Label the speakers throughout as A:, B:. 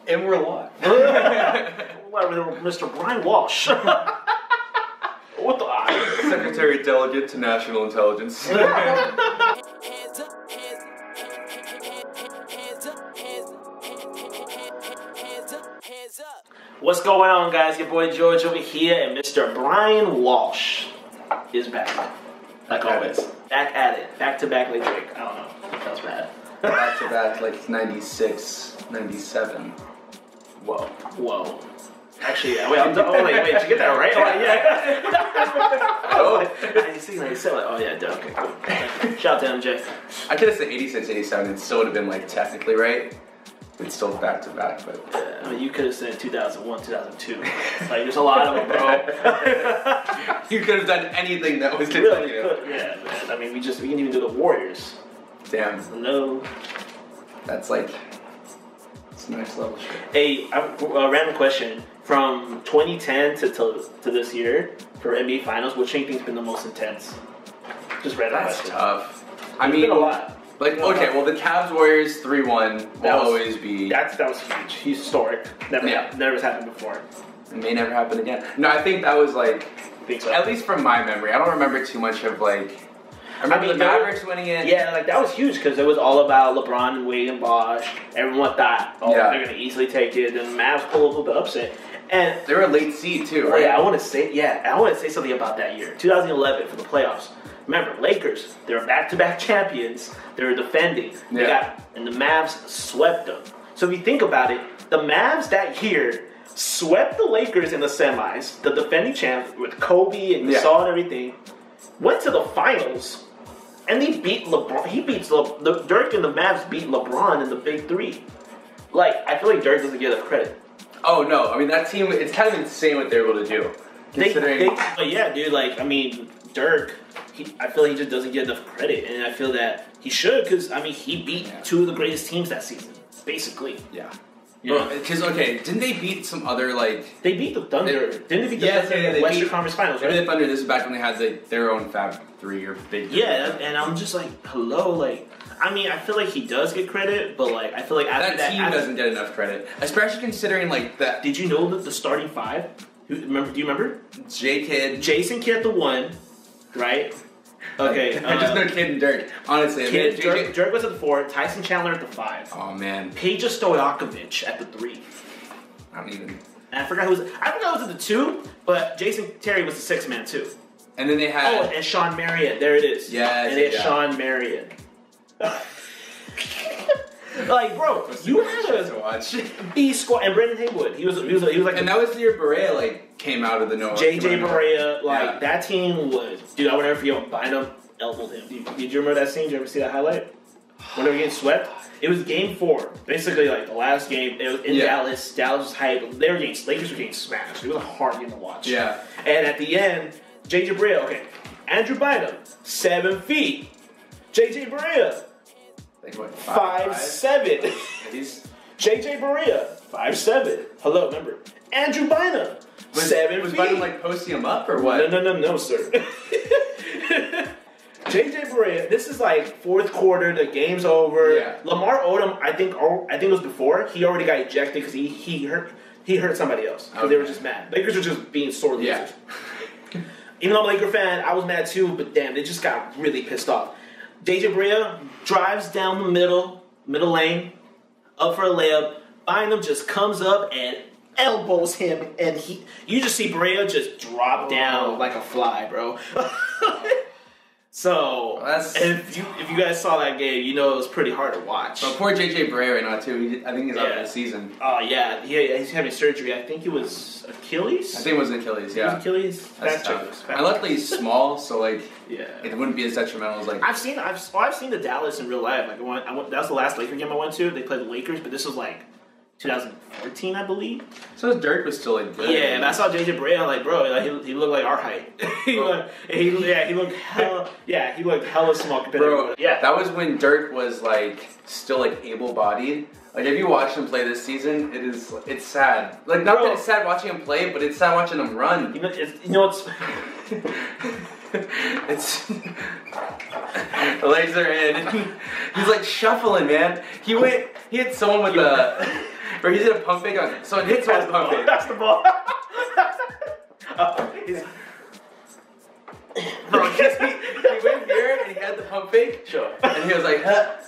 A: And we're live.
B: Mr. Brian Walsh. What the?
A: Secretary Delegate to National Intelligence.
B: What's going on, guys? Your boy George over here, and Mr. Brian Walsh is back. Like always. Back at it. Back to back like Drake. I don't know. That was bad.
A: Back to back like 96, 97.
B: Whoa. Actually, yeah. Wait, did you get that right? Oh, yeah. 96, 97. Oh, yeah, duh. Okay, cool. Shout out to MJ.
A: I could have said 86, 87. It still would have been like technically right. It's still back to back, but.
B: Yeah, I mean, you could have said 2001, 2002. Like, there's a lot of them, bro.
A: You could have done anything that was
B: really
A: consecutive.
B: could. Yeah, man. I mean, we can even do the Warriors.
A: Damn.
B: No.
A: That's like. It's next level shit.
B: Hey, a random question. From 2010 to this year, for NBA Finals, which do you think's been the most intense? Just random
A: That's
B: question.
A: tough.
B: I mean, been a lot.
A: Like, okay, well, the Cavs Warriors 3-1 will always be.
B: That was huge. Historic. Never has happened before.
A: It may never happen again. No, I think that was like.
B: I think so.
A: At least from my memory. I don't remember too much of like. I remember the Mavericks winning it.
B: Yeah, like that was huge because it was all about LeBron and Wade and Bosh. Everyone thought, they're going to easily take it. Then the Mavs pull up with the upset. And
A: they were a late seed too, right?
B: Yeah, I want to say something about that year, 2011 for the playoffs. Remember, Lakers, they were back-to-back champions. They were defending. And the Mavs swept them. So if you think about it, the Mavs that year swept the Lakers in the semis, the defending champ with Kobe and Gasol and everything, went to the finals, and they beat LeBron. Dirk and the Mavs beat LeBron in the Big Three. Like, I feel like Dirk doesn't get enough credit.
A: Oh, no. I mean, that team, it's kind of insane what they're able to do.
B: But yeah, dude, like, I mean, Dirk, I feel like he just doesn't get enough credit. And I feel that he should because, I mean, he beat two of the greatest teams that season, basically.
A: Yeah. Because, okay, didn't they beat some other, like...
B: They beat the Thunder. Didn't they beat the Thunder in the Western Conference Finals, right?
A: Maybe the Thunder, this is back when they had their own Fab 3 or Big 3.
B: Yeah, and I'm just like, hello, like... I mean, I feel like he does get credit, but like I feel like after
A: that team doesn't get enough credit, especially considering like that.
B: Did you know that the starting five? Do you remember?
A: J-Kid,
B: Jason Kidd, the one, right? Okay,
A: I just know Kid and Dirk. Honestly,
B: Dirk was at the 4, Tyson Chandler at the 5.
A: Oh man,
B: Peja Stojakovic at the 3.
A: I don't even.
B: And I forgot who was. I forgot who was at the 2, but Jason Terry was the 6th man too.
A: And then they had
B: and Sean Marion. There it is.
A: Yeah,
B: and they had Sean Marion. Like, bro, you had
A: to watch
B: B squad and Brendan Haywood. He was like,
A: and that was the year Barea like came out of the nowhere.
B: JJ Barea, like that team was. Dude, I would never forget when Bynum elbowed him. Did you remember that scene? Did you ever see that highlight? When they were getting swept, it was Game 4, basically like the last game. It was in Dallas. Dallas was hyped. Lakers were getting smashed. It was a hard game to watch.
A: Yeah,
B: and at the end, JJ Barea, Andrew Bynum, 7 feet. JJ Barea.
A: Like what,
B: 5'7". JJ Barea, 5'7". Hello, remember. Andrew Bynum, 7 feet.
A: Was Bynum like posting him up or what?
B: No, sir. JJ Barea, this is like 4th quarter, the game's over.
A: Yeah. Lamar
B: Odom, I think it was before, he already got ejected because he hurt somebody else. Because they were just mad. Lakers were just being sore losers. Even though I'm a Laker fan, I was mad too, but damn, they just got really pissed off. JJ Barea drives down the middle lane, up for a layup. Bynum just comes up and elbows him, and you just see Barea just drop down like a fly, bro. So if you guys saw that game, you know it was pretty hard to watch.
A: But poor JJ Barea right now too. I think he's out for the season.
B: Oh yeah, he's having surgery. I think it was Achilles.
A: I think it was Achilles. Yeah,
B: it was Achilles.
A: That's tough. And luckily he's small, so like it wouldn't be as detrimental as like.
B: I've seen the Dallas in real life. Like that was the last Laker game I went to. They played the Lakers, but this was like 2014, I believe.
A: So Dirk was still like good.
B: Yeah, and I saw JJ Barea. I'm like, bro, like, he looked like our height. he looked hella small compared to
A: that was when Dirk was like still like able-bodied. Like if you watch him play this season, it's sad. Like not that it's sad watching him play, but it's sad watching him run.
B: You know what's
A: It's the legs are in. He's like shuffling, man. He hit someone with or he did a pump fake on. Someone hit someone's pump fake.
B: That's the ball.
A: Bro, he went here and he had the pump fake.
B: Sure.
A: And he was like, huh.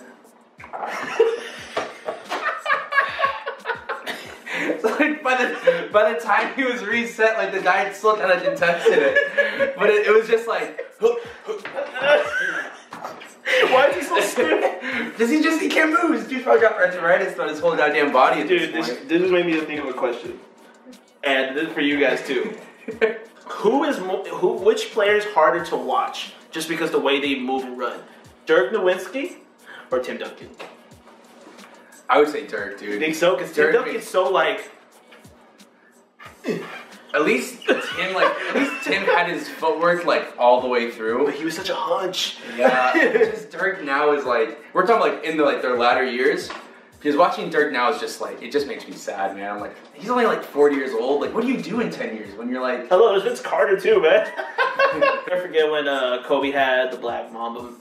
A: So like by the time he was reset, like the guy still kind of contested it, but it was just like.
B: Why is he so stupid?
A: Because he can't move. His dude probably got arthritis on his whole goddamn body.
B: Dude, this just made me think of a question, and this is for you guys too. Which player is harder to watch just because the way they move and run? Dirk Nowitzki or Tim Duncan?
A: I would say Dirk, dude.
B: You think so? Because Tim Duncan's so like.
A: At least Tim had his footwork like all the way through.
B: But he was such a hunch.
A: Yeah. Just Dirk now is like, we're talking like in their latter years. Because watching Dirk now is just like, it just makes me sad, man. I'm like, he's only like 40 years old. Like, what do you do in 10 years when you're like...
B: Hello, there's Vince Carter too, man. Never forget when Kobe had the black mamba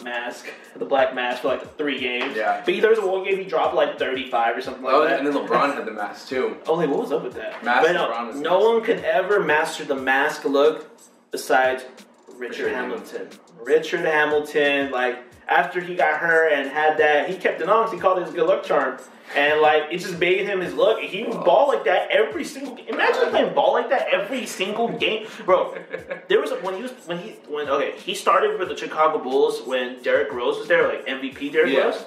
B: mask, the black mask for like the 3 games.
A: Yeah.
B: But there was one game he dropped like 35 or something like that.
A: And then LeBron had the mask too.
B: Oh, like, what was up with that?
A: LeBron was
B: no one could ever master the mask look besides Richard Hamilton. Richard Hamilton, like... After he got hurt and had that, he kept it on because he called it his good luck charm. And, like, it just made him his look. He would ball like that every single game. Imagine playing ball like that every single game. Bro, there was he started with the Chicago Bulls when Derrick Rose was there, like MVP Derrick Rose.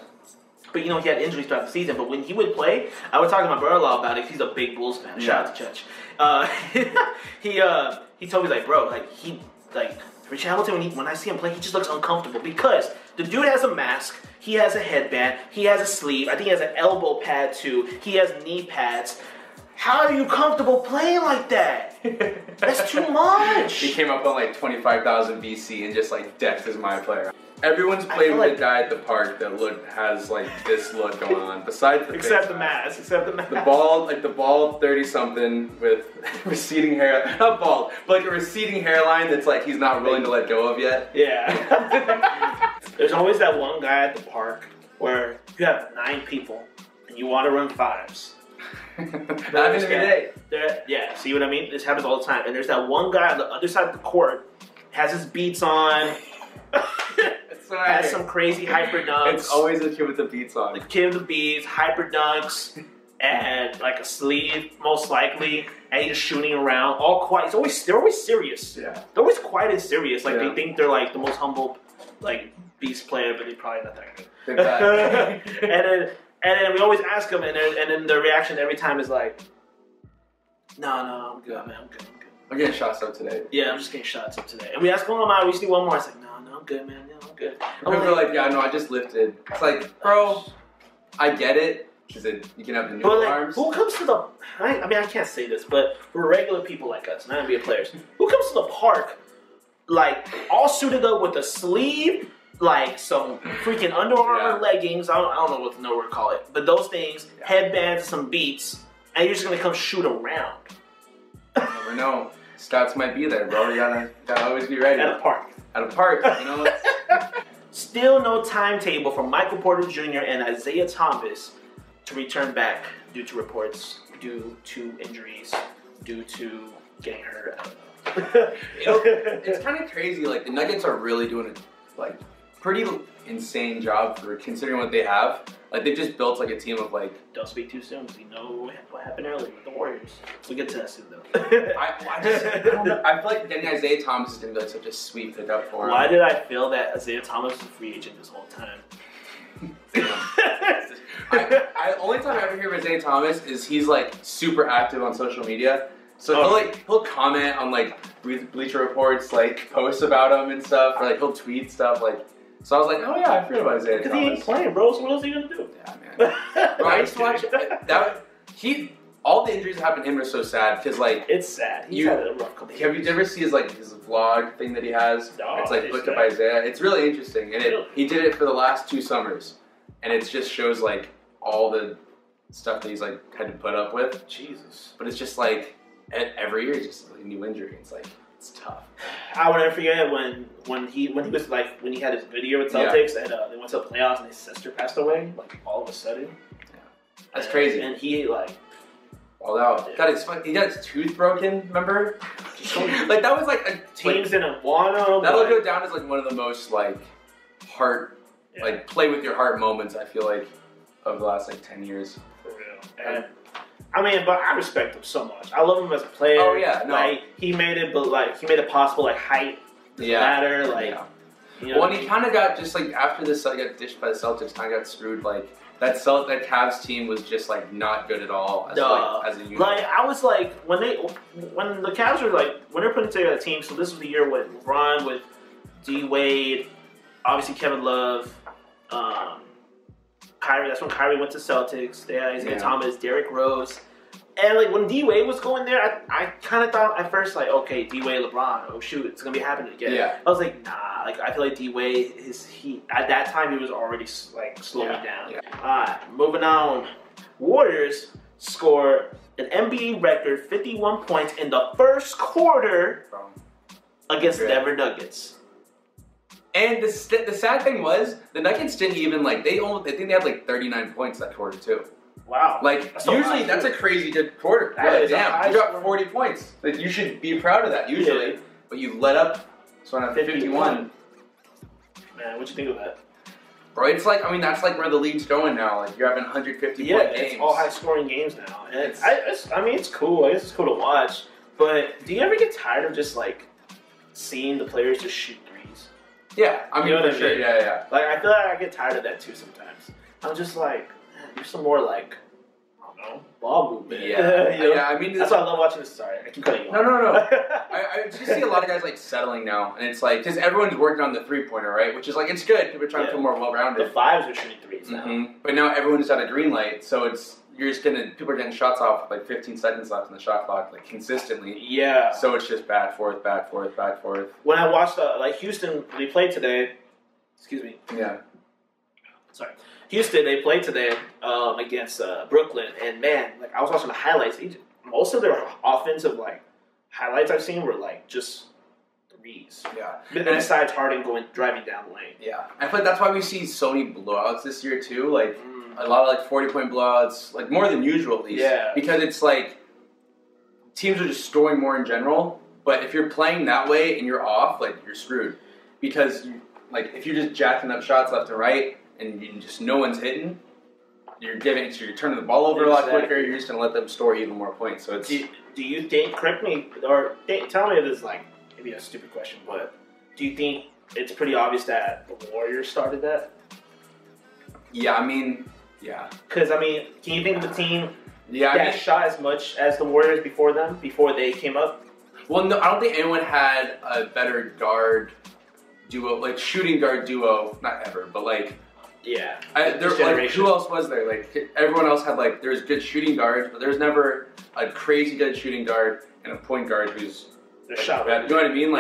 B: But, he had injuries throughout the season. But when he would play, I would talk to my brother a lot about it because he's a big Bulls fan. Shout out to Church. He told me, like, bro, Richard Hamilton, when I see him play, he just looks uncomfortable because the dude has a mask, he has a headband, he has a sleeve, I think he has an elbow pad too, he has knee pads. How are you comfortable playing like that? That's too much.
A: He came up on like 25,000 BC and just like decked as my player. Everyone's played with a guy at the park that has like this look going on. Besides the
B: except the mask.
A: The bald 30-something with receding hair. Not bald, but like a receding hairline that's like he's not willing to let go of yet.
B: Yeah. There's always that one guy at the park where you have 9 people and you want to run 5s.
A: That happens every day.
B: Yeah, see what I mean? This happens all the time. And there's that one guy on the other side of the court, has his beats on. Has some crazy hyper dunks.
A: It's always the kid with the beats on.
B: The kid with the beats, hyper dunks, and like a sleeve, most likely, and he's just shooting around, all quiet. They're always serious.
A: Yeah.
B: They're always quiet and serious. Like they think they're like the most humble, like beast player, but they're probably not that good. and then we always ask them, and then the reaction every time is like, no, I'm good, man, I'm good.
A: I'm getting shots up today.
B: Yeah, I'm just getting shots up today. And we ask one more, we see one more. I was like, no, I'm good, man. Yeah, I'm good.
A: People are like, yeah, no, I just lifted. It's like, bro, I get it. Because you can have the new arms.
B: Who comes to the... I mean, I can't say this, but for regular people like us, not NBA players, who comes to the park, like, all suited up with a sleeve, like some freaking Under Armour leggings, I don't know what to call it, but those things, headbands, some beats, and you're just going to come shoot around.
A: You never know. Scouts might be there, bro. You gotta always be ready.
B: At a park.
A: At a park, you know?
B: Still no timetable for Michael Porter Jr. and Isaiah Thomas to return back due to reports, due to injuries, due to getting hurt.
A: It's kind of crazy. Like, the Nuggets are really doing a pretty insane job for considering what they have. Like, they just built like a team of like...
B: Don't speak too soon because you know what happened earlier with the Warriors. We'll get to that soon though.
A: I don't know. I feel like getting Isaiah Thomas is going to be like such a sweet pickup for him.
B: Why did I feel that Isaiah Thomas was a free agent this whole time?
A: Only time I ever hear of Isaiah Thomas is he's like super active on social media. So he'll comment on like Bleacher Report's like posts about him and stuff, or like he'll tweet stuff like. So I was like, oh yeah, I forgot about Isaiah Thomas.
B: Because he ain't playing, bro. So what else are you gonna do?
A: Yeah, man. Bro, I used to watch that. All the injuries that happened to him are so sad because like
B: it's sad. He's had a rough couple.
A: Have you ever seen his vlog thing that he has?
B: No,
A: it's like Look Up Isaiah. It's really interesting, and he did it for the last 2 summers, and it just shows like all the stuff that he's like had to put up with.
B: Jesus.
A: But it's just like every year, it's just like a new injury. It's like It's tough.
B: I will never forget when he had his video with Celtics and they went to the playoffs and his sister passed away, like all of a sudden.
A: Yeah. That's crazy.
B: And he like
A: all out. Yeah. He got his tooth broken, remember? Like that was like a
B: teams didn't want him.
A: That'll go down as like one of the most like like play with your heart moments, I feel like, of the last like 10 years.
B: For real. And I mean, but I respect him so much. I love him as a player.
A: Oh yeah, no.
B: Like he made it possible. Like height doesn't matter. Like, you know,
A: well, and he kind of got just like after this, got dished by the Celtics. Kind of got screwed. Like that Cavs team was just like not good at all as a unit.
B: Like I was like when the Cavs were like when they're putting together a team. So this was the year with LeBron, with D Wade, obviously Kevin Love. Kyrie, that's when Kyrie went to Celtics. They had Isaiah Thomas, Derrick Rose. And like when D-Wade was going there, I kind of thought at first like, okay, D-Wade, LeBron, oh shoot, it's going to be happening again. Yeah. I was like, nah, like I feel like D-Wade, at that time he was already like slowing down. Yeah. Moving on. Warriors score an NBA record 51 points in the first quarter against the Denver Nuggets.
A: And the sad thing was, the Nuggets didn't even like, I think they had like 39 points that quarter too.
B: Wow.
A: Like, usually that's a crazy good quarter. Like, damn, you got 40 points. Like, you should be proud of that usually. Yeah. But you let up, so on 51.
B: Man, what'd you think of that?
A: Bro, it's like, I mean, that's like where the league's going now. Like, you're having 150 point games.
B: It's all high scoring games now. And I mean, it's cool. I guess it's cool to watch. But do you ever get tired of just like seeing the players just shoot threes?
A: Yeah, I mean, for sure. Yeah.
B: Like, I feel like I get tired of that too sometimes. I'm just like, do some more like, I don't know, ball movement.
A: Yeah,
B: you know?
A: Yeah. I mean,
B: that's why I love watching this. Sorry, I keep cutting you off.
A: No. I just see a lot of guys like settling now, and it's like because everyone's working on the 3-pointer, right? Which is like it's good. People are trying to feel more well-rounded.
B: The fives are shooting threes now,
A: but now everyone's got a green light, so people are getting shots off with like 15 seconds left in the shot clock, like consistently.
B: Yeah.
A: So it's just back, forth.
B: When I watched like Houston, they played today. Excuse me.
A: Yeah.
B: Sorry. Houston, they played today against Brooklyn, and man, like I was watching the highlights. Most of their offensive like highlights I've seen were like just threes.
A: Yeah,
B: and besides Harden driving down the lane.
A: Yeah, I feel like that's why we see so many blowouts this year too. Like a lot of like 40-point blowouts, like more than usual at least.
B: Yeah,
A: because it's like teams are just scoring more in general. But if you're playing that way and you're off, like you're screwed because if you're just jacking up shots left and right. And just no one's hitting, you're turning the ball over a lot quicker. You're just gonna let them store even more points. So it's.
B: Do you think? Correct me or tell me if this is like maybe a stupid question, but do you think it's pretty obvious that the Warriors started that?
A: Yeah, I mean, yeah.
B: Because I mean, can you think of a team that shot as much as the Warriors before they came up?
A: Well, no, I don't think anyone had a better guard duo, like shooting guard duo. Not ever, but like.
B: Yeah,
A: who else was there? Like everyone else had there's good shooting guards, but there's never a crazy good shooting guard and a point guard who's
B: shot.
A: You know what I mean?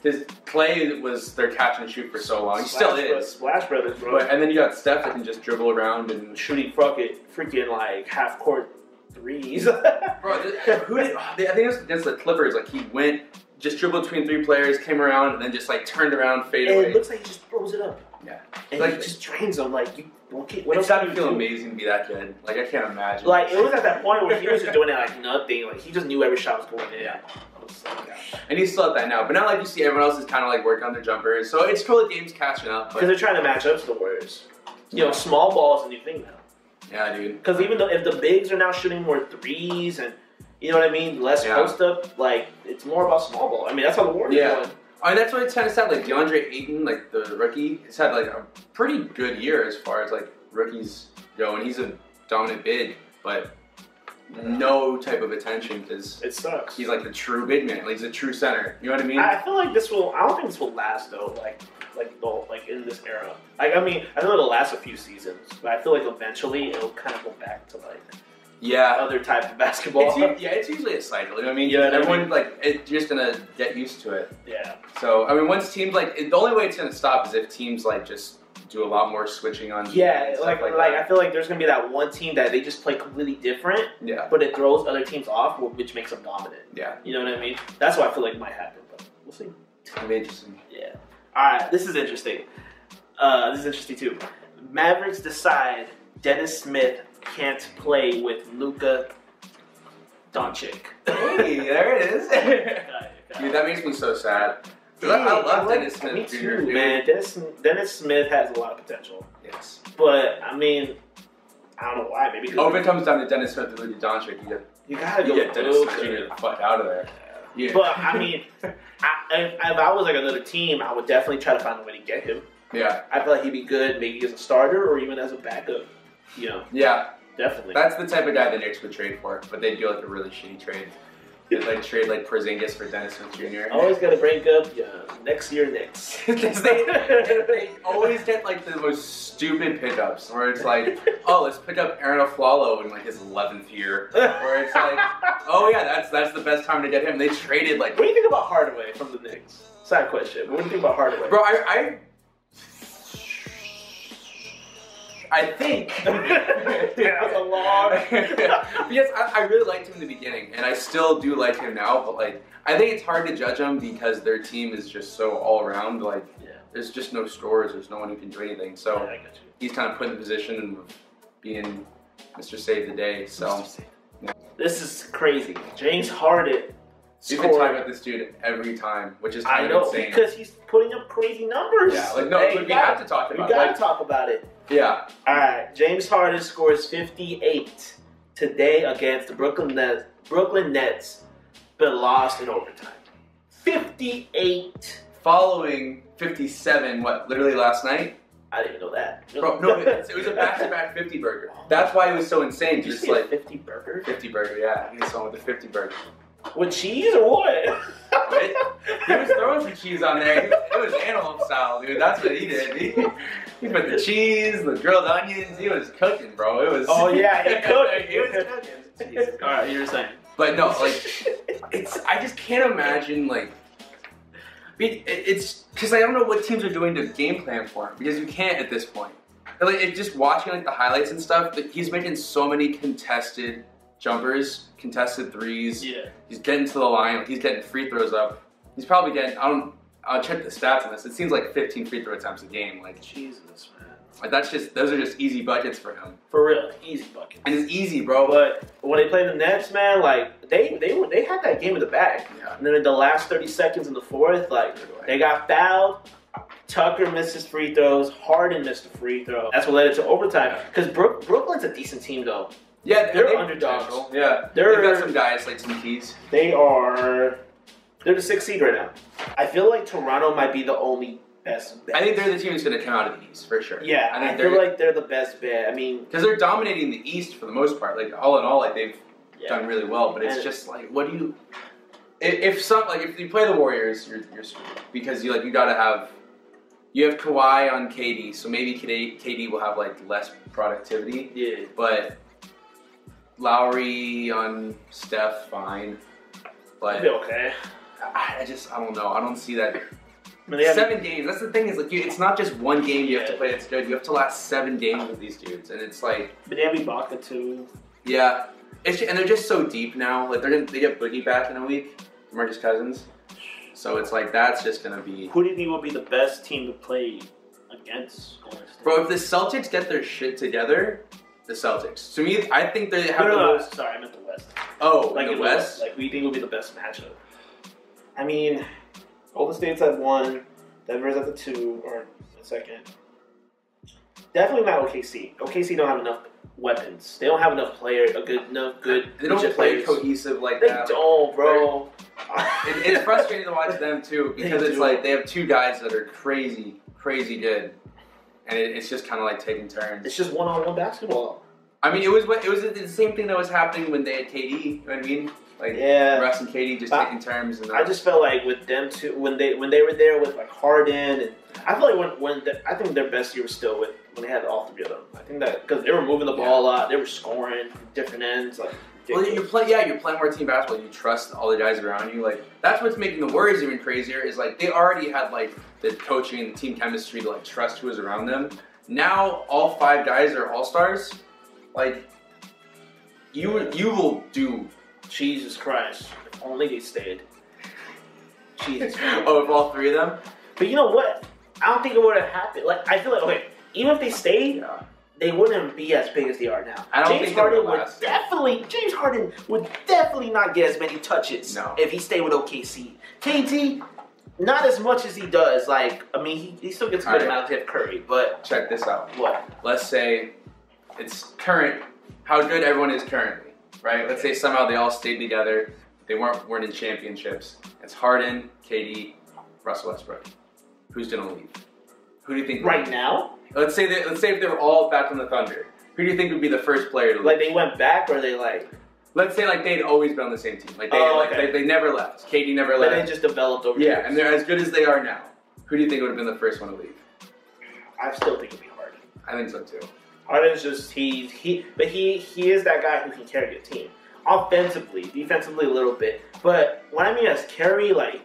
A: His Clay was their catch and shoot for so long. He still is.
B: Splash Brothers, bro.
A: And then you got Steph that can just dribble around and
B: shooting freaking like half court threes.
A: Bro, I think it was against the Clippers. Like he went just dribbled between three players, came around, and then just turned around, faded away.
B: It looks like he just throws it up.
A: Yeah.
B: And he just drains them. Like,
A: it's got to feel amazing to be that good. Like, I can't imagine.
B: Like, it was at that point where he was just doing it like nothing. Like, he just knew every shot was going in.
A: Yeah. And he's still at that now. But now, you see everyone else is kind of, working on their jumpers. So it's cool the game's catching up.
B: Because they're trying to match up to the Warriors. You know, small ball is a new thing now.
A: Yeah, dude.
B: Because even though if the bigs are now shooting more threes and, you know what I mean, less post-up, it's more about small ball. I mean, that's how the Warriors are going.
A: I mean, that's what it's kind of sad. DeAndre Ayton, the rookie, has had a pretty good year as far as rookies go, and he's a dominant big, but no type of attention because
B: it sucks.
A: He's the true big man. He's a true center. You know what I mean?
B: I feel like this will. I don't think this will last though. In this era. I mean, I know it'll last a few seasons, but I feel like eventually it'll kind of go back to other type of basketball.
A: It's usually a cycle. You know what I mean? Yeah, everyone you're just gonna get used to it.
B: Yeah.
A: So I mean, once teams the only way it's gonna stop is if teams just do a lot more switching on.
B: Yeah, like I feel like there's gonna be that one team that they just play completely different.
A: Yeah.
B: But it throws other teams off, which makes them dominant.
A: Yeah.
B: You know what I mean? That's what I feel like might happen, but we'll see.
A: It'll be interesting.
B: Yeah. All right, this is interesting. This is interesting too. Mavericks decide Dennis Smith can't play with Luka Doncic.
A: Hey, there it is. Dude, that makes me so sad. I love Dennis Smith.
B: Me too, man. Dennis Smith has a lot of potential.
A: Yes.
B: But, I mean, I don't know why. Maybe
A: if it comes down to Dennis Smith and Luka Doncic, you gotta get Dennis Smith Jr. the fuck out of there. Yeah.
B: But, I mean, if I was like another team, I would definitely try to find a way to get him.
A: Yeah.
B: I feel like he'd be good maybe as a starter or even as a backup. You know?
A: Yeah.
B: Definitely.
A: That's the type of guy the Knicks would trade for, but they do like a really shitty trade. They'd like trade like Porzingis for Dennis Smith Jr.
B: Always gotta break up next year Knicks.
A: they always get like the most stupid pickups where it's like, oh, let's pick up Aaron Aflalo in like his 11th year. Where it's like, oh yeah, that's the best time to get him. They traded like.
B: What do you think about Hardaway from the Knicks? Side question. What do you think about Hardaway?
A: Bro, I think
B: that's a long.
A: Because I really liked him in the beginning, and I still do like him now. But like, I think it's hard to judge him because their team is just so all around. Like, there's just no scores. There's no one who can do anything. So he's kind of put in the position of being Mr. Save the Day. So
B: this is crazy. James Harden.
A: We've been talking about this dude every time, which is kind of insane.
B: Because he's putting up crazy numbers.
A: Yeah, like we have to talk about it.
B: We gotta talk about it.
A: Yeah.
B: All right. James Harden scores 58 today against the Brooklyn Nets, but lost in overtime. 58.
A: Following 57, literally last night?
B: I didn't even know that.
A: Bro, no, it was a back-to-back 50 burger. That's why it was so insane.
B: Did
A: just
B: you see
A: like
B: 50 burger?
A: 50 burger, yeah. He was on with the 50 burger.
B: With cheese or what?
A: He was throwing some cheese on there. It was animal style, dude. That's what he did. He put the cheese, the grilled onions. He was cooking, bro. It was.
B: Oh yeah, he cooked.
A: He was cooking. Jesus.
B: All right, you were saying.
A: But no, like, I just can't imagine like. It's because I don't know what teams are doing to game plan for him because you can't at this point. Like, just watching like the highlights and stuff, he's making so many contested jumpers, contested threes.
B: Yeah. He's
A: getting to the line. He's getting free throws up. He's probably getting. I'll check the stats on this. It seems like 15 free throw attempts a game. Like
B: Jesus, man.
A: Like those are just easy buckets for him.
B: For real, easy buckets.
A: And it's easy, bro.
B: But when they played the Nets, man, like they had that game in the bag.
A: Yeah.
B: And then in the last 30 seconds in the fourth, like they got fouled. Tucker missed his free throws. Harden missed a free throw. That's what led it to overtime. Because Brooklyn's a decent team, though.
A: Yeah,
B: they're underdogs.
A: Yeah, they've got some guys like some keys.
B: They're the 6th seed right now. I feel like Toronto might be the only best bet.
A: I think they're the team that's going to come out of the East for sure.
B: Yeah, I feel like they're the best bet. I mean,
A: because they're dominating the East for the most part. Like all in all, like they've done really well. But it's just like, what do you? If you play the Warriors, you're screwed because you gotta have. You have Kawhi on KD, so maybe KD will have like less productivity.
B: Yeah,
A: but Lowry on Steph, fine. But
B: okay.
A: I don't know. I don't see that. 7 games. That's the thing is like it's not just one game you have to play that's good. You have to last 7 games with these dudes, and it's like.
B: But they have Ibaka too.
A: Yeah, and they're just so deep now. Like they get Boogie back in a week, Marcus Cousins. So it's like that's just gonna be.
B: Who do you think will be the best team to play against Golden State?
A: Bro, if the Celtics get their shit together, the Celtics. To me, I think they have
B: Sorry, I meant the West.
A: Oh,
B: like
A: the West?
B: Like, who do you think will be the best matchup? I mean, Golden State's at 1, Denver's at the 2 or the 2nd. Definitely not OKC. OKC don't have enough weapons. They don't have enough players. Enough good.
A: They don't play cohesive like that.
B: They don't, bro.
A: It's frustrating to watch them too because it's like they have 2 guys that are crazy good, and it's just kind of like taking turns.
B: It's just one-on-one basketball.
A: I mean, it was the same thing that was happening when they had KD. You know what I mean? Like Russ and KD just taking turns. And
B: I just felt like with them too when they were there with like Harden, and I feel like I think their best year was still when they had all 3 of them. I think that because they were moving the ball a lot, they were scoring from different ends. Like
A: Well, you're playing more team basketball. You trust all the guys around you. Like, that's what's making the Warriors even crazier. Is like they already had like the coaching and the team chemistry to like trust who was around them. Now all 5 guys are all-stars. Like, you will do.
B: Jesus Christ! If only they stayed. Jesus.
A: Oh, if all 3 of them.
B: But you know what? I don't think it would have happened. Like, I feel like, okay, even if they stayed, they wouldn't be as big as they are now. James Harden would definitely not get as many touches if he stayed with OKC. KD, not as much as he does. Like, I mean, he still gets a good amount of Curry, but
A: check this out.
B: What?
A: Let's say it's current. How good everyone is currently, right? Let's say somehow they all stayed together. They weren't in championships. It's Harden, KD, Russell Westbrook. Who's gonna leave? Who do you think?
B: Right now?
A: Let's say if they were all back on the Thunder. Who do you think would be the first player to leave?
B: Like they went back, or they like?
A: Let's say like they'd always been on the same team. Like they never left. KD never left.
B: But they just developed over years.
A: And they're as good as they are now. Who do you think would have been the first one to leave?
B: I still think it'd be Harden.
A: I think so too.
B: Harden's just he is that guy who can carry a team. Offensively, defensively a little bit. But what I mean as carry, like,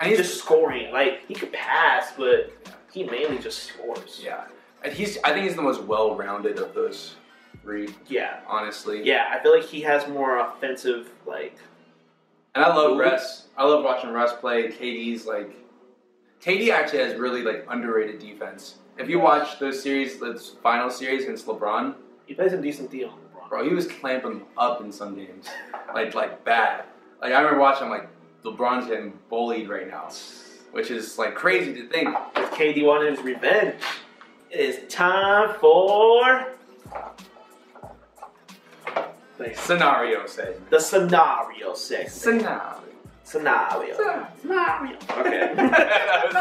B: he's just scoring. Like, he could pass, but he mainly just scores.
A: Yeah. And I think he's the most well-rounded of those 3. Yeah. Honestly.
B: Yeah, I feel like he has more offensive, like...
A: And I love Russ. I love watching Russ play. KD actually has really, like, underrated defense. If you watch those series, the final series against LeBron...
B: He plays a decent deal on LeBron.
A: Bro, he was clamping them up in some games. like bad. Like, I remember watching, like, LeBron's getting bullied right now. Which is, like, crazy to think.
B: If KD wanted his revenge, it is time for...
A: Scenario segment.
B: The scenario segment. Scenario. Okay.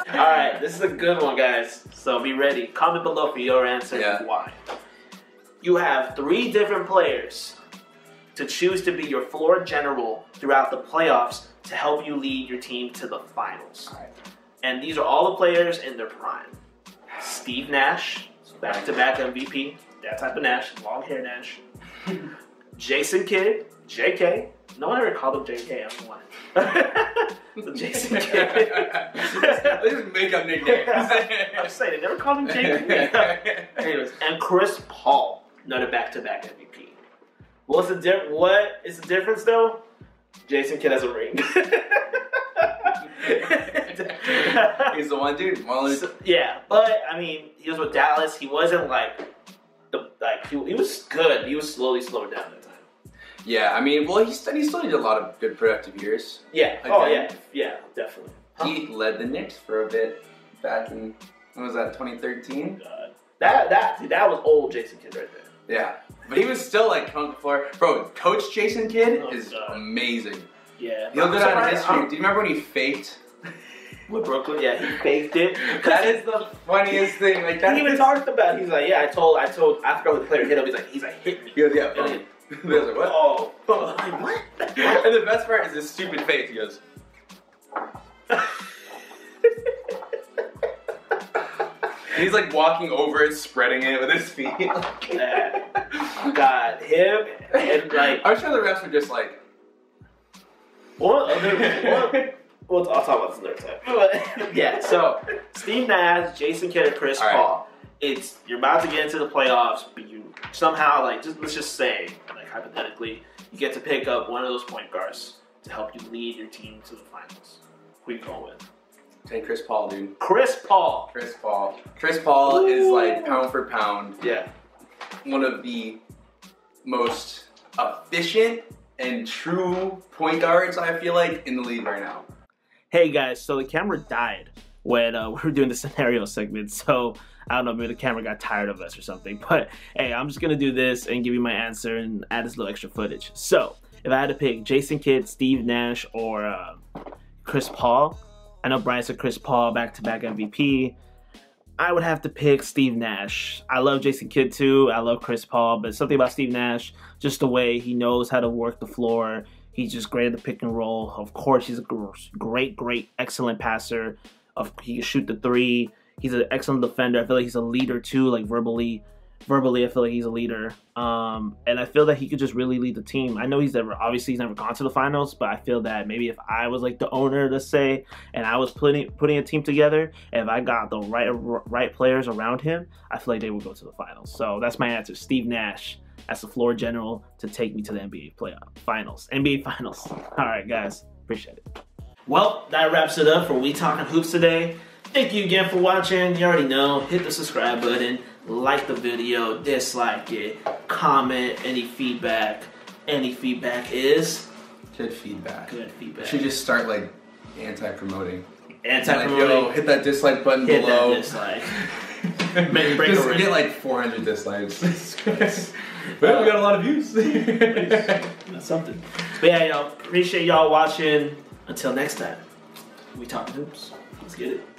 B: Alright, this is a good one, guys. So be ready. Comment below for your answer and why. You have 3 different players to choose to be your floor general throughout the playoffs to help you lead your team to the finals. Right. And these are all the players in their prime. Steve Nash, back-to-back MVP, that type of Nash, long hair Nash. Jason Kidd, JK. No one ever called him JK, I don't know why. So Jason Kidd.
A: They just make up nicknames.
B: I'm saying, they never called him JK. Anyways, and Chris Paul, another back-to-back MVP. What is the difference, though? Jason Kidd has a ring.
A: He's the one dude.
B: Yeah, but, I mean, he was with Dallas. He wasn't, he was good. He was slowly slowing down that time.
A: Yeah, I mean, well, he still did a lot of good productive years.
B: Yeah. Again. Yeah, definitely.
A: He led the Knicks for a bit back in, when was that, 2013?
B: God. That was old Jason Kidd right there.
A: Yeah. But he was still, like, on the floor. Bro, Coach Jason Kidd is amazing.
B: Yeah.
A: He'll go down in history. Do you remember when he faked?
B: With Brooklyn? Yeah, he faked it.
A: That is the funniest thing. Like,
B: he even talked about it. He's like, yeah, I forgot what the player hit him. He's like, hit me.
A: He goes, yeah, funny. He was like, what?
B: Oh. Like, what?
A: And the best part is his stupid face. He goes... He's like walking over it, spreading it with his feet.
B: God, him and like...
A: I'm sure the refs were just like...
B: Well, I'll talk about this another time. Yeah, so Steve Nash, Jason Kidd, and Chris Paul. You're about to get into the playoffs, but you somehow, let's just say, hypothetically, you get to pick up one of those point guards to help you lead your team to the finals. Who are you going with?
A: Take Chris Paul, dude.
B: Chris Paul.
A: Chris Paul is like pound for pound.
B: Yeah.
A: One of the most efficient and true point guards, I feel like, in the league right now.
B: Hey guys, so the camera died when we were doing the scenario segment, so I don't know, maybe the camera got tired of us or something, but hey, I'm just gonna do this and give you my answer and add this little extra footage. So, if I had to pick Jason Kidd, Steve Nash, or Chris Paul, I know Brian said Chris Paul, back-to-back MVP, I would have to pick Steve Nash. I love Jason Kidd too, I love Chris Paul, but something about Steve Nash, just the way he knows how to work the floor. He's just great at the pick and roll. Of course, he's a great, excellent passer. He can shoot the 3. He's an excellent defender. I feel like he's a leader too, like verbally. Verbally, I feel like he's a leader, and I feel that he could just really lead the team. I know he's never gone to the finals, but I feel that maybe if I was like the owner, let's say, and I was putting a team together, and if I got the right players around him, I feel like they would go to the finals. So that's my answer. Steve Nash as the floor general to take me to the NBA finals. All right, guys, appreciate it. Well, that wraps it up for We Talkin' Hoops today. Thank you again for watching. You already know, hit the subscribe button, like the video, dislike it, comment. Any feedback is
A: good feedback.
B: Good feedback.
A: You should just start like anti-promoting.
B: Anti-promoting.
A: Like, hit that dislike button below.
B: Hit that dislike.
A: Just get like 400 dislikes. But we got a lot of views.
B: That's something. But yeah, y'all, appreciate y'all watching. Until next time, We Talkin' Hoops. Let's get it.